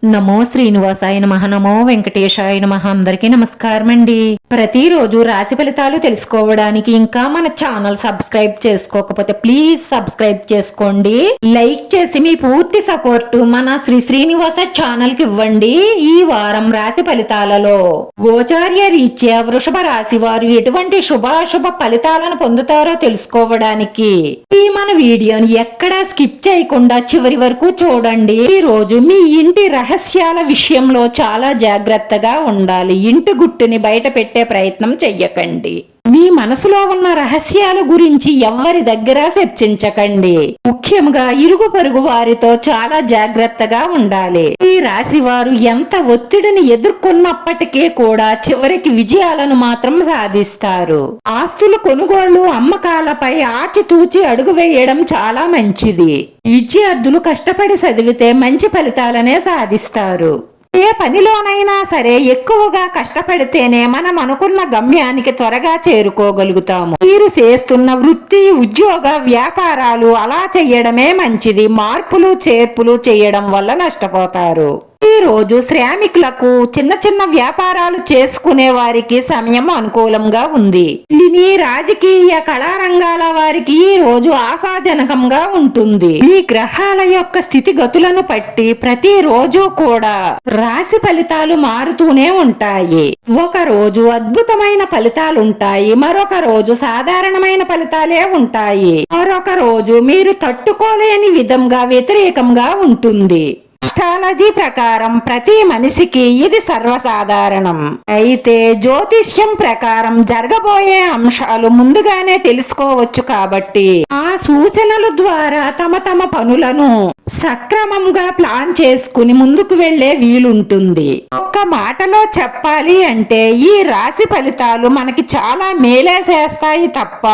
నమో శ్రీనివాసాయ నమః. నమో వెంకటేశాయ నమః. అందరికీ నమస్కారం అండి. ప్రతిరోజు రాశి ఫలితాలు తెలుసుకోవడానికి ఇంకా మన ఛానల్ సబ్స్క్రైబ్ చేసుకోకపోతే ప్లీజ్ సబ్స్క్రైబ్ చేసుకోండి. లైక్ చేసి మీ పూర్తి సపోర్ట్ మన శ్రీనివాస ఛానల్ కి ఇవ్వండి. ఈ వారం రాశి ఫలితాలలో గోచార్య రీత్యా వృషభ రాశి వారు ఎటువంటి శుభాశుభ ఫలితాలను పొందుతారో తెలుసుకోవడానికి ఈ మన వీడియోని ఎక్కడా స్కిప్ చేయకుండా చివరి వరకు చూడండి. ఈ రోజు మీ ఇంటి రహస్యాల విషయంలో చాలా జాగ్రత్తగా ఉండాలి. ఇంటి గుట్టుని బయట పెట్టే ప్రయత్నం చెయ్యకండి. మీ మనసులో ఉన్న రహస్యాల గురించి ఎవ్వరి దగ్గర చర్చించకండి. ముఖ్యంగా ఇరుగు పొరుగు వారితో చాలా జాగ్రత్తగా ఉండాలి. ఈ రాశి వారు ఎంత ఒత్తిడిని ఎదుర్కొన్నప్పటికీ కూడా చివరికి విజయాలను మాత్రం సాధిస్తారు. ఆస్తుల కొనుగోళ్లు అమ్మకాలపై ఆచితూచి అడుగు వేయడం చాలా మంచిది. విద్యార్థులు కష్టపడి చదివితే మంచి ఫలితాలనే సాధిస్తారు. ఏ పనిలోనైనా సరే ఎక్కువగా కష్టపడితేనే మనం అనుకున్న గమ్యానికి త్వరగా చేరుకోగలుగుతాము. మీరు చేస్తున్న వృత్తి, ఉద్యోగ, వ్యాపారాలు అలా చెయ్యడమే మంచిది. మార్పులు చేర్పులు చేయడం వల్ల నష్టపోతారు. ఈ రోజు శ్రామికులకు, చిన్న చిన్న వ్యాపారాలు చేసుకునే వారికి సమయం అనుకూలంగా ఉంది. సినీ, రాజకీయ, కళారంగాల వారికి ఈ రోజు ఆశాజనకంగా ఉంటుంది. ఈ గ్రహాల యొక్క స్థితిగతులను బట్టి ప్రతి రోజు కూడా రాశి ఫలితాలు మారుతూనే ఉంటాయి. ఒక రోజు అద్భుతమైన ఫలితాలుంటాయి, మరొక రోజు సాధారణమైన ఫలితాలే ఉంటాయి, మరొక రోజు మీరు తట్టుకోలేని విధంగా వ్యతిరేకంగా ఉంటుంది. అస్ట్రాలజీ ప్రకారం ప్రతి మనిషికి ఇది సర్వసాధారణం. అయితే జ్యోతిష్యం ప్రకారం జరగబోయే అంశాలు ముందుగానే తెలుసుకోవచ్చు కాబట్టి ఆ సూచనల ద్వారా తమ పనులను సక్రమంగా ప్లాన్ చేసుకుని ముందుకు వెళ్లే వీలుంటుంది. ఒక్క మాటలో చెప్పాలి అంటే ఈ రాశి ఫలితాలు మనకి చాలా మేలే చేస్తాయి తప్ప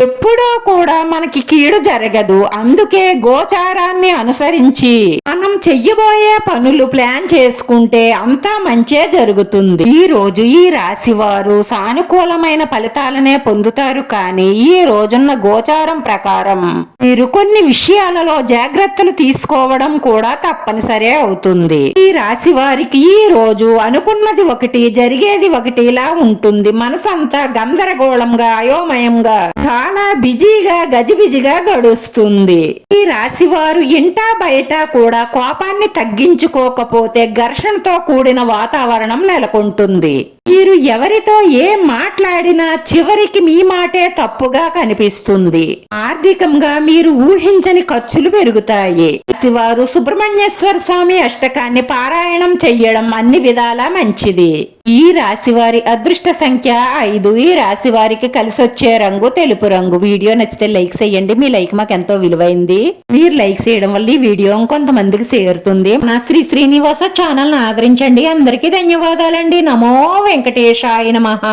ఎప్పుడూ కూడా మనకి కీడు జరగదు. అందుకే గోచారాన్ని అనుసరించి మనం చెయ్యబోయే పనులు ప్లాన్ చేసుకుంటే అంతా మంచే జరుగుతుంది. ఈ రోజు ఈ రాశి వారు సానుకూలమైన ఫలితాలనే పొందుతారు. కానీ ఈ రోజున్న గోచారం ప్రకారం మీరు కొన్ని విషయాలలో జాగ్రత్తలు తీసుకోవడం కూడా తప్పనిసరి అవుతుంది. ఈ రాశి వారికి ఈ రోజు అనుకున్నది ఒకటి, జరిగేది ఒకటి ఇలా ఉంటుంది. మనసంతా గందరగోళంగా, అయోమయంగా, చాలా బిజీగా, గజిబిజిగా గడుస్తుంది. ఈ రాశి వారు ఇంటా బయట కూడా కోపాన్ని తగ్గించుకోకపోతే ఘర్షణతో కూడిన వాతావరణం నెలకొంటుంది. మీరు ఎవరితో ఏం మాట్లాడినా చివరికి మీ మాటే తప్పుగా కనిపిస్తుంది. ఆర్థికంగా మీరు ఊహించని ఖర్చులు పెరుగుతాయి. వారు సుబ్రహ్మణ్యేశ్వర స్వామి అష్టకాన్ని పారాయణం చెయ్యడం అన్ని విధాలా మంచిది. ఈ రాశి వారి అదృష్ట సంఖ్య 5. ఈ రాశి వారికి కలిసొచ్చే రంగు తెలుపు రంగు. వీడియో నచ్చితే లైక్ చేయండి. మీ లైక్ మాకు ఎంతో విలువైంది. మీరు లైక్ చేయడం వల్ల ఈ వీడియో కొంతమందికి చేరుతుంది. నా శ్రీనివాస ఛానల్ ను ఆదరించండి. అందరికీ ధన్యవాదాలండి. నమో వెంకటేశాయ నమః.